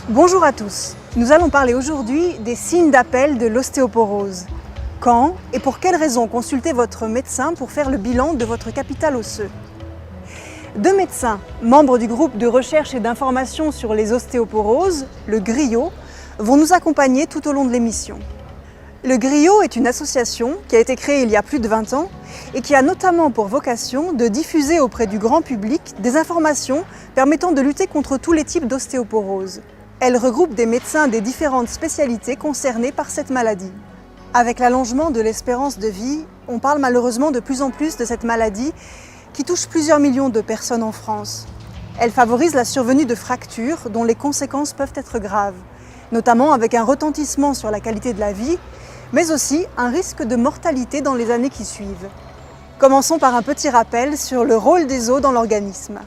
Bonjour à tous. Nous allons parler aujourd'hui des signes d'appel de l'ostéoporose. Quand et pour quelles raisons consulter votre médecin pour faire le bilan de votre capital osseux. Deux médecins, membres du groupe de recherche et d'information sur les ostéoporoses, le GRIO, vont nous accompagner tout au long de l'émission. Le GRIO est une association qui a été créée il y a plus de 20 ans et qui a notamment pour vocation de diffuser auprès du grand public des informations permettant de lutter contre tous les types d'ostéoporose. Elle regroupe des médecins des différentes spécialités concernées par cette maladie. Avec l'allongement de l'espérance de vie, on parle malheureusement de plus en plus de cette maladie qui touche plusieurs millions de personnes en France. Elle favorise la survenue de fractures dont les conséquences peuvent être graves, notamment avec un retentissement sur la qualité de la vie, mais aussi un risque de mortalité dans les années qui suivent. Commençons par un petit rappel sur le rôle des os dans l'organisme.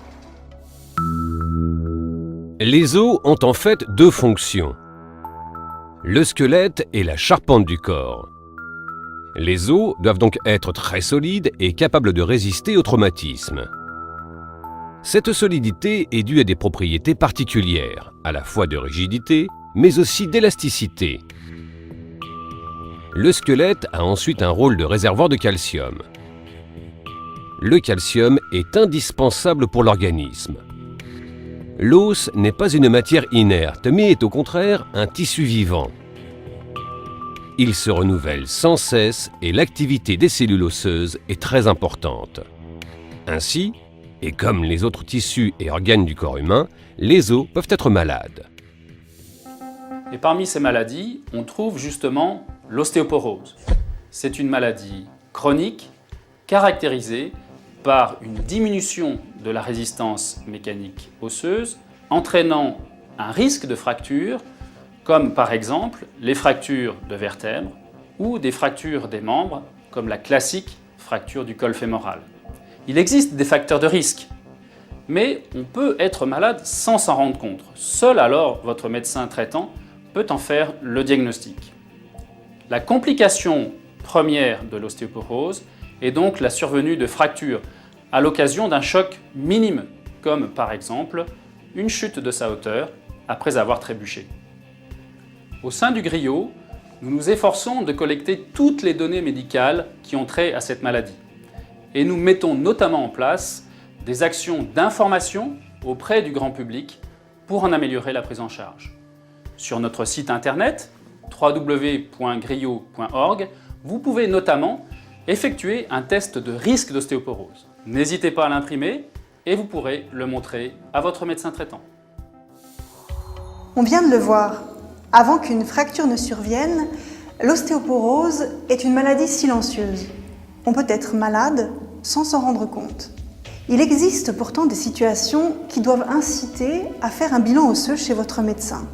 Les os ont en fait deux fonctions, le squelette et la charpente du corps. Les os doivent donc être très solides et capables de résister au traumatisme. Cette solidité est due à des propriétés particulières, à la fois de rigidité, mais aussi d'élasticité. Le squelette a ensuite un rôle de réservoir de calcium. Le calcium est indispensable pour l'organisme. L'os n'est pas une matière inerte, mais est au contraire un tissu vivant. Il se renouvelle sans cesse et l'activité des cellules osseuses est très importante. Ainsi, et comme les autres tissus et organes du corps humain, les os peuvent être malades. Et parmi ces maladies, on trouve justement l'ostéoporose. C'est une maladie chronique caractérisée par une diminution de la résistance mécanique osseuse, entraînant un risque de fracture, comme par exemple les fractures de vertèbres ou des fractures des membres, comme la classique fracture du col fémoral. Il existe des facteurs de risque, mais on peut être malade sans s'en rendre compte. Seul alors votre médecin traitant peut en faire le diagnostic. La complication première de l'ostéoporose est donc la survenue de fractures à l'occasion d'un choc minime, comme par exemple une chute de sa hauteur après avoir trébuché. Au sein du GRIO, nous nous efforçons de collecter toutes les données médicales qui ont trait à cette maladie. Et nous mettons notamment en place des actions d'information auprès du grand public pour en améliorer la prise en charge. Sur notre site internet www.grio.org, vous pouvez notamment effectuer un test de risque d'ostéoporose. N'hésitez pas à l'imprimer et vous pourrez le montrer à votre médecin traitant. On vient de le voir, avant qu'une fracture ne survienne, l'ostéoporose est une maladie silencieuse. On peut être malade sans s'en rendre compte. Il existe pourtant des situations qui doivent inciter à faire un bilan osseux chez votre médecin.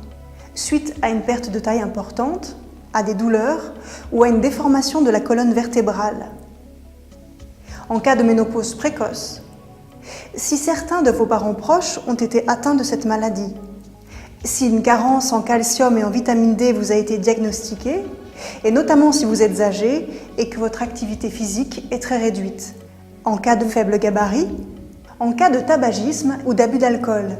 Suite à une perte de taille importante, à des douleurs ou à une déformation de la colonne vertébrale. En cas de ménopause précoce. Si certains de vos parents proches ont été atteints de cette maladie. Si une carence en calcium et en vitamine D vous a été diagnostiquée, et notamment si vous êtes âgé et que votre activité physique est très réduite. En cas de faible gabarit, en cas de tabagisme ou d'abus d'alcool.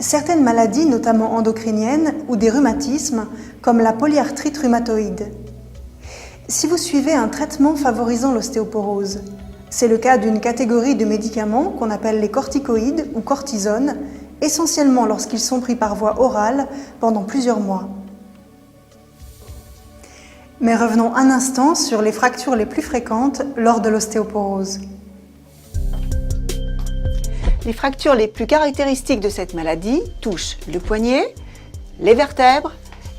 Certaines maladies, notamment endocriniennes ou des rhumatismes, comme la polyarthrite rhumatoïde. Si vous suivez un traitement favorisant l'ostéoporose, c'est le cas d'une catégorie de médicaments qu'on appelle les corticoïdes ou cortisone, essentiellement lorsqu'ils sont pris par voie orale pendant plusieurs mois. Mais revenons un instant sur les fractures les plus fréquentes lors de l'ostéoporose. Les fractures les plus caractéristiques de cette maladie touchent le poignet, les vertèbres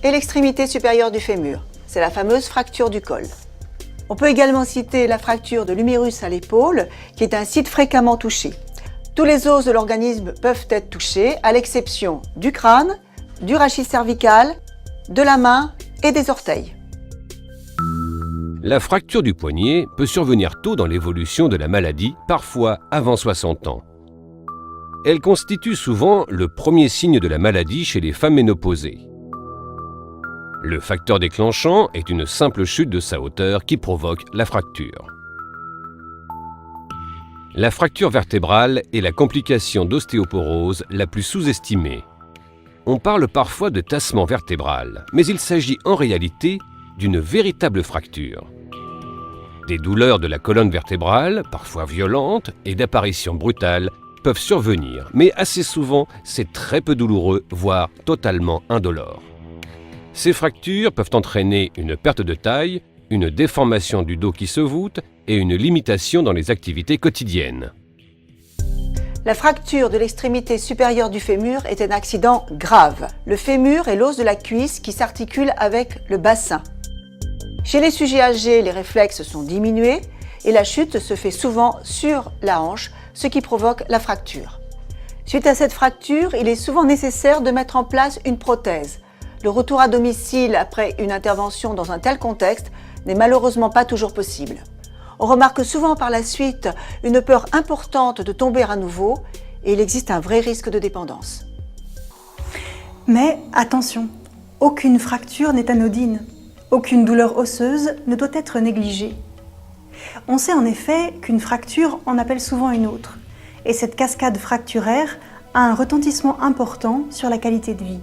et l'extrémité supérieure du fémur. C'est la fameuse fracture du col. On peut également citer la fracture de l'humérus à l'épaule, qui est un site fréquemment touché. Tous les os de l'organisme peuvent être touchés, à l'exception du crâne, du rachis cervical, de la main et des orteils. La fracture du poignet peut survenir tôt dans l'évolution de la maladie, parfois avant 60 ans. Elle constitue souvent le premier signe de la maladie chez les femmes ménopausées. Le facteur déclenchant est une simple chute de sa hauteur qui provoque la fracture. La fracture vertébrale est la complication d'ostéoporose la plus sous-estimée. On parle parfois de tassement vertébral, mais il s'agit en réalité d'une véritable fracture. Des douleurs de la colonne vertébrale, parfois violentes et d'apparition brutale, peuvent survenir, mais assez souvent, c'est très peu douloureux, voire totalement indolore. Ces fractures peuvent entraîner une perte de taille, une déformation du dos qui se voûte et une limitation dans les activités quotidiennes. La fracture de l'extrémité supérieure du fémur est un accident grave. Le fémur est l'os de la cuisse qui s'articule avec le bassin. Chez les sujets âgés, les réflexes sont diminués et la chute se fait souvent sur la hanche, ce qui provoque la fracture. Suite à cette fracture, il est souvent nécessaire de mettre en place une prothèse. Le retour à domicile après une intervention dans un tel contexte n'est malheureusement pas toujours possible. On remarque souvent par la suite une peur importante de tomber à nouveau et il existe un vrai risque de dépendance. Mais attention, aucune fracture n'est anodine. Aucune douleur osseuse ne doit être négligée. On sait en effet qu'une fracture en appelle souvent une autre, et cette cascade fracturaire a un retentissement important sur la qualité de vie.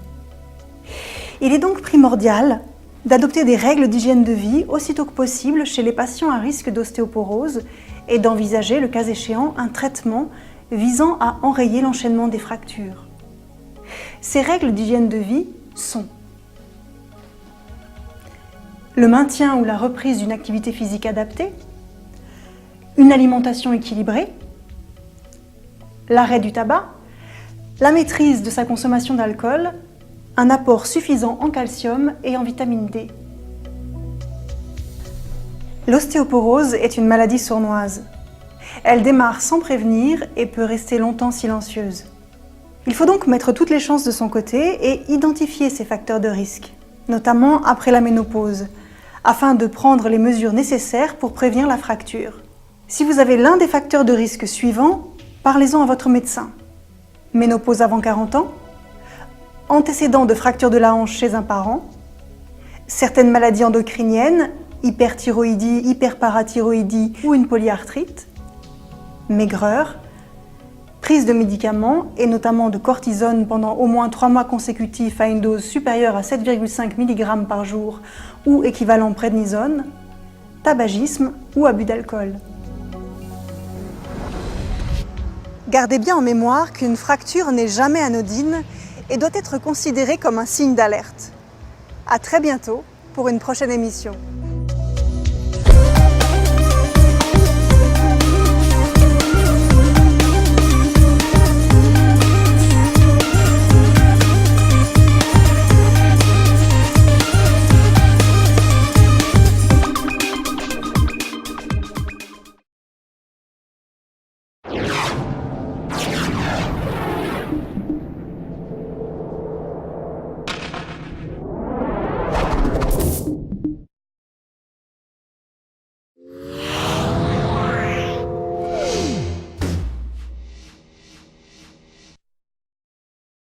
Il est donc primordial d'adopter des règles d'hygiène de vie aussitôt que possible chez les patients à risque d'ostéoporose et d'envisager, le cas échéant, un traitement visant à enrayer l'enchaînement des fractures. Ces règles d'hygiène de vie sont le maintien ou la reprise d'une activité physique adaptée, une alimentation équilibrée, l'arrêt du tabac, la maîtrise de sa consommation d'alcool, un apport suffisant en calcium et en vitamine D. L'ostéoporose est une maladie sournoise. Elle démarre sans prévenir et peut rester longtemps silencieuse. Il faut donc mettre toutes les chances de son côté et identifier ces facteurs de risque, notamment après la ménopause, afin de prendre les mesures nécessaires pour prévenir la fracture. Si vous avez l'un des facteurs de risque suivants, parlez-en à votre médecin. Ménopause avant 40 ans, antécédent de fracture de la hanche chez un parent, certaines maladies endocriniennes, hyperthyroïdie, hyperparathyroïdie ou une polyarthrite, maigreur, prise de médicaments et notamment de cortisone pendant au moins 3 mois consécutifs à une dose supérieure à 7,5 mg par jour ou équivalent prednisone, tabagisme ou abus d'alcool. Gardez bien en mémoire qu'une fracture n'est jamais anodine et doit être considérée comme un signe d'alerte. À très bientôt pour une prochaine émission.